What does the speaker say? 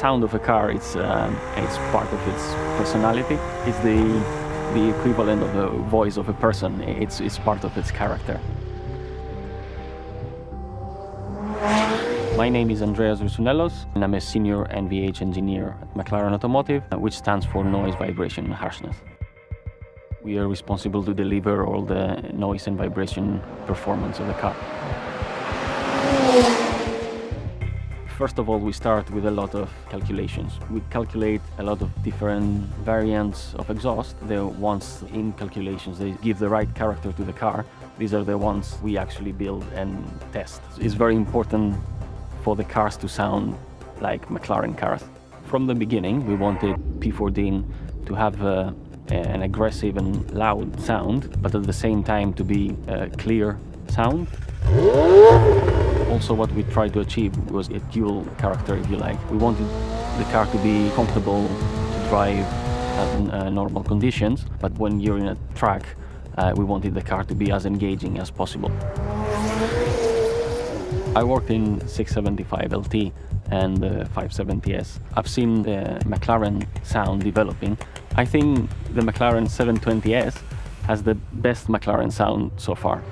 sound of a car, it's part of its personality. It's the equivalent of the voice of a person. It's part of its character. My name is Andreas Rusunelos, and I'm a senior NVH engineer at McLaren Automotive, which stands for Noise, Vibration and Harshness. We are responsible to deliver all the noise and vibration performance of the car. First of all, we start with a lot of calculations. We calculate a lot of different variants of exhaust. The ones in calculations, they give the right character to the car. These are the ones we actually build and test. It's very important for the cars to sound like McLaren cars. From the beginning, we wanted P14 to have an aggressive and loud sound, but at the same time to be a clear sound. Also, what we tried to achieve was a dual character, if you like. We wanted the car to be comfortable to drive at normal conditions, but when you're in a track, we wanted the car to be as engaging as possible. I worked in 675 LT and 570S. I've seen the McLaren sound developing. I think the McLaren 720S has the best McLaren sound so far.